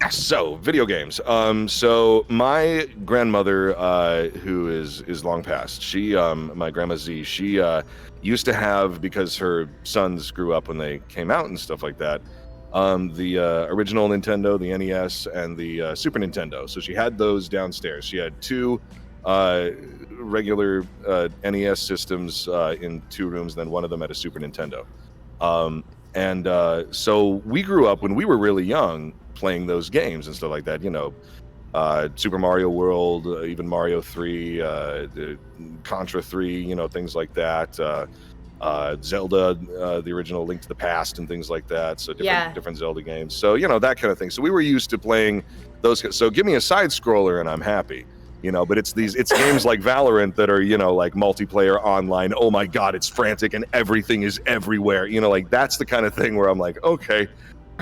Yes, so video games. So my grandmother, who is long past, my grandma Z, she used to have, because her sons grew up when they came out and stuff like that, the original Nintendo, the NES, and the Super Nintendo. So she had those downstairs. She had two regular NES systems in 2 rooms, then one of them at a Super Nintendo. So we grew up when we were really young playing those games and stuff like that, Super Mario World, even Mario 3, the Contra 3, things like that. Zelda, the original Link to the Past and things like that. So different Zelda games. So, that kind of thing. So we were used to playing those. So give me a side scroller and I'm happy. But it's games like Valorant that are, like multiplayer online. Oh my God, it's frantic and everything is everywhere. Like that's the kind of thing where I'm like, okay,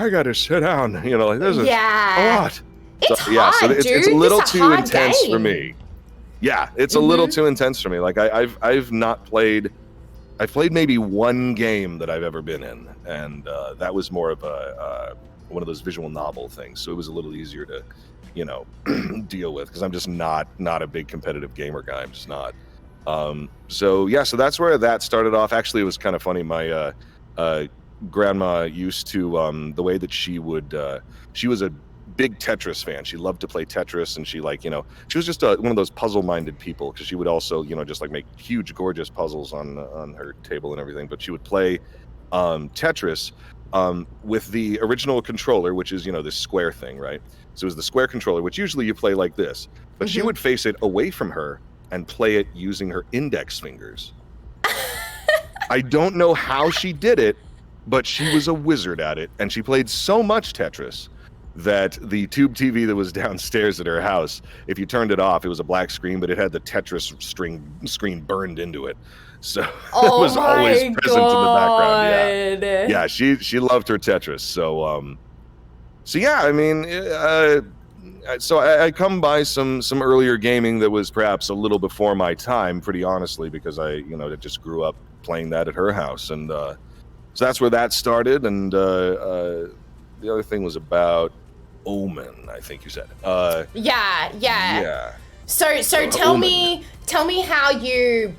I gotta sit down. Like this is a lot. It's hard, dude. It's a little too intense game. for me. Yeah, it's a little too intense for me. Like I've not played. I've played maybe one game that I've ever been in, and that was more of a one of those visual novel things. So it was a little easier to, deal with, because I'm just not a big competitive gamer guy. I'm just not. So that's where that started off. Actually, it was kind of funny. My grandma used to the way that she was a big Tetris fan. She loved to play Tetris, and she she was just one of those puzzle-minded people, because she would also just like make huge, gorgeous puzzles on her table and everything. But she would play Tetris with the original controller, which is this square thing, right? So it was the square controller, which usually you play like this, but she would face it away from her and play it using her index fingers. I don't know how she did it, but she was a wizard at it, and she played so much Tetris that the tube TV that was downstairs at her house, if you turned it off, it was a black screen, but it had the Tetris screen burned into it. So it was always present in the background. Yeah, she loved her Tetris. So yeah, I mean, so I come by some earlier gaming that was perhaps a little before my time, pretty honestly, because I just grew up playing that at her house, and so that's where that started. And the other thing was about Omen, I think you said. Yeah. So tell me how you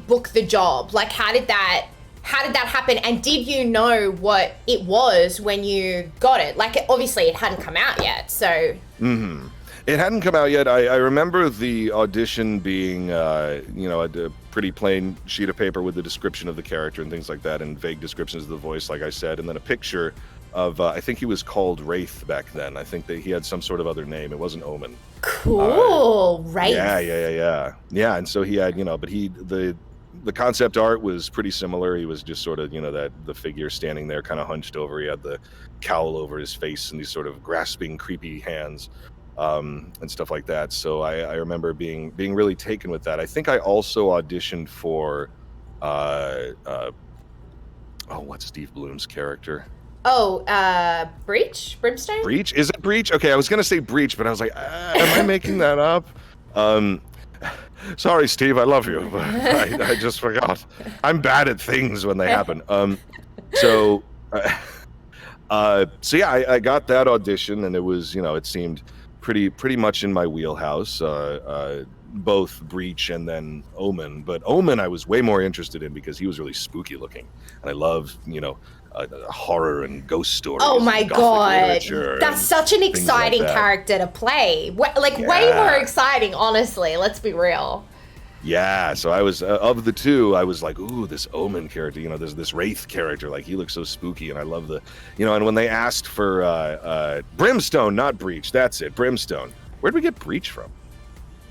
book the job. Like, how did that happen? And did you know what it was when you got it? Like, obviously it hadn't come out yet, so. It hadn't come out yet. I remember the audition being, a pretty plain sheet of paper with the description of the character and things like that, and vague descriptions of the voice, like I said, and then a picture of, I think he was called Wraith back then. I think that he had some sort of other name. It wasn't Omen. Cool, Wraith. Yeah, and so he had, but the concept art was pretty similar. He was just sort of, that the figure standing there kind of hunched over. He had the cowl over his face and these sort of grasping, creepy hands, and stuff like that. So I remember being really taken with that. I think I also auditioned for, what's Steve Bloom's character? Breach? Brimstone? Breach? Is it Breach? Okay, I was gonna say Breach, but I was like, am I making that up? Sorry, Steve, I love you, but I just forgot. I'm bad at things when they happen. So yeah, I got that audition, and it was, it seemed pretty much in my wheelhouse. Both Breach and then Omen, but Omen I was way more interested in because he was really spooky looking, and I love, horror and ghost stories. Oh my God, that's such an exciting character to play. Way more exciting, honestly. Let's be real. Yeah, so I was of the two, I was like, ooh, this Omen character, there's this Wraith character, like he looks so spooky, and I love the, and when they asked for Brimstone, not Breach, that's it, Brimstone. Where'd we get Breach from?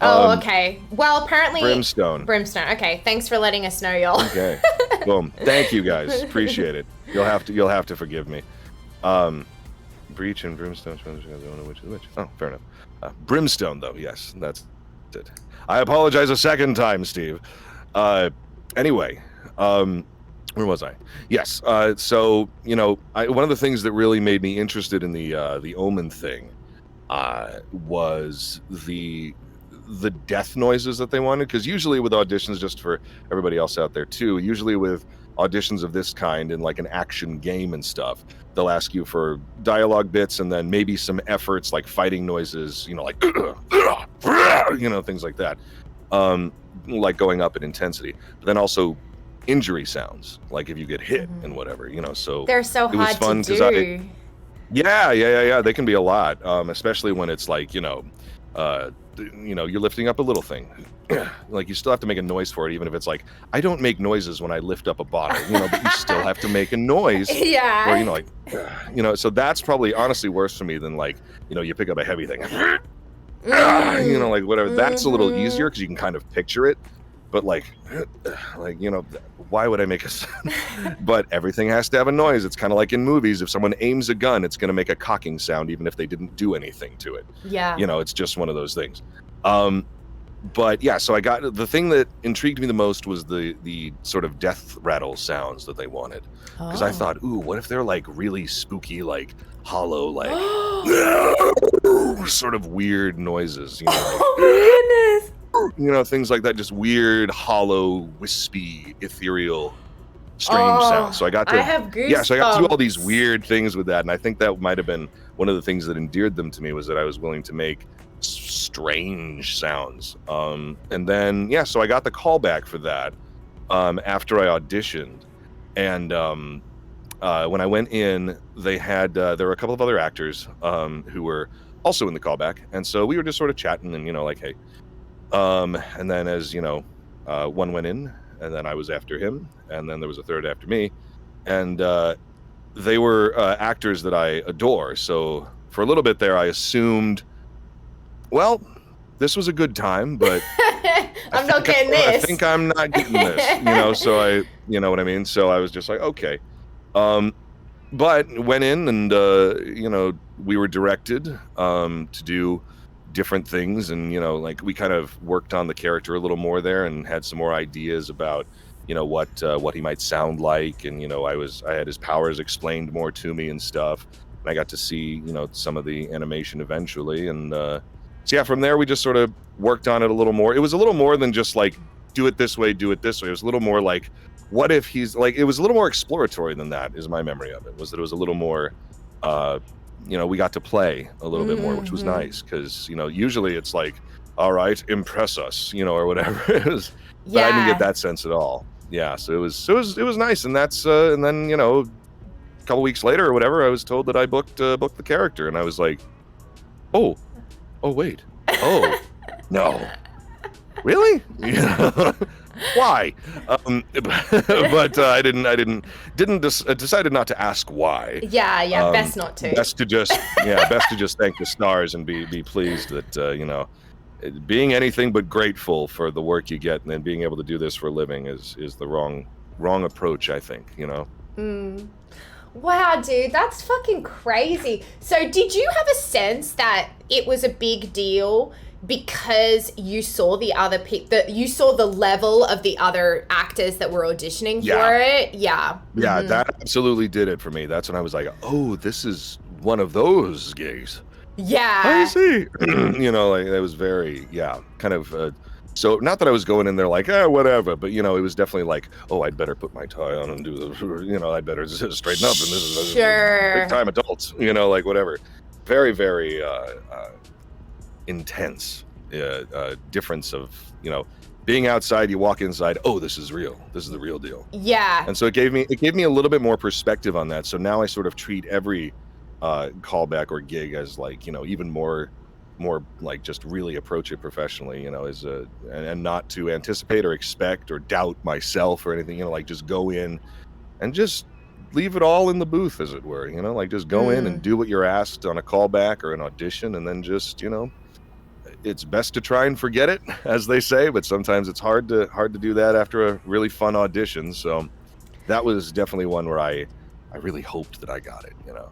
Okay. Well, apparently Brimstone. Okay, thanks for letting us know, y'all. Okay. Boom. Thank you guys. Appreciate it. You'll have to forgive me. Breach and Brimstone. Which is which? Oh, fair enough. Brimstone, though. Yes, that's it. I apologize a second time, Steve. Anyway, where was I? Yes. So one of the things that really made me interested in the Omen thing was the death noises that they wanted, because usually with auditions, just for everybody else out there too, usually with auditions of this kind in like an action game and stuff, they'll ask you for dialogue bits and then maybe some efforts like fighting noises, you know, like you know, things like that, like going up in intensity, but then also injury sounds, like if you get hit and whatever, you know. So they're so hard to do. Yeah, they can be a lot, especially when it's like, you know, you're lifting up a little thing. Like you still have to make a noise for it, even if it's like, I don't make noises when I lift up a bottle, you know, but you still have to make a noise. Yeah. Or, you know, like, you know, so that's probably honestly worse for me than like, you know, you pick up a heavy thing, you know, like whatever. That's a little easier because you can kind of picture it. But like, you know, why would I make a sound? But everything has to have a noise. It's kind of like in movies. If someone aims a gun, it's going to make a cocking sound, even if they didn't do anything to it. Yeah. You know, it's just one of those things. But yeah, so I got, the thing that intrigued me the most was the sort of death rattle sounds that they wanted. Because I thought, ooh, what if they're like really spooky, like hollow, like sort of weird noises, you know? Like, oh my goodness. You know, things like that, just weird, hollow, wispy, ethereal, strange sounds. So I got to, I have goosebumps. yeah, so I got to do all these weird things with that, and I think that might have been one of the things that endeared them to me, was that I was willing to make strange sounds. And then, yeah, so I got the callback for that after I auditioned, and when I went in, they had there were a couple of other actors who were also in the callback, and so we were just sort of chatting, and you know, like, hey. And then as you know, one went in, and then I was after him, and then there was a third after me, and they were actors that I adore. So for a little bit there, I assumed, well, this was a good time, but I'm not getting this. I think I'm not getting this, you know. So you know what I mean. So I was just like, okay, but went in, and you know, we were directed to do different things, and you know, like we kind of worked on the character a little more there and had some more ideas about, you know, what he might sound like, and you know, I had his powers explained more to me and stuff, and I got to see, you know, some of the animation eventually, and so yeah, from there we just sort of worked on it a little more. It was a little more than just like do it this way, do it this way. It was a little more like, what if he's like, it was a little more exploratory than that, is my memory of it, was that it was a little more you know, we got to play a little bit more, which was nice, because you know, usually it's like, all right, impress us, you know, or whatever it is. But I didn't get that sense at all. Yeah, so it was nice, and that's and then, you know, a couple weeks later or whatever, I was told that I booked the character, and I was like, oh wait, oh no, really? Yeah. Why? But I decided not to ask why. Yeah, best not to. Best to just thank the stars and be pleased that you know, being anything but grateful for the work you get, and then being able to do this for a living is the wrong approach, I think, you know. Wow, dude, that's fucking crazy. So did you have a sense that it was a big deal because you saw the other you saw the level of the other actors that were auditioning for it? Yeah. Yeah, that absolutely did it for me. That's when I was like, oh, this is one of those gigs. Yeah. I see. You know, like, it was very, kind of, so not that I was going in there like, whatever, but, you know, it was definitely like, oh, I'd better put my tie on and do the, you know, I'd better straighten up, and this is big time adults, you know, like whatever. Very, very intense difference of, you know, being outside, you walk inside, oh, this is real. This is the real deal. Yeah. And so it gave me a little bit more perspective on that. So now I sort of treat every callback or gig as like, you know, even more like just really approach it professionally, you know, as and not to anticipate or expect or doubt myself or anything, you know, like just go in and just leave it all in the booth, as it were, you know, like just go in and do what you're asked on a callback or an audition, and then just, you know, it's best to try and forget it, as they say, but sometimes it's hard to do that after a really fun audition. So that was definitely one where I really hoped that I got it, you know.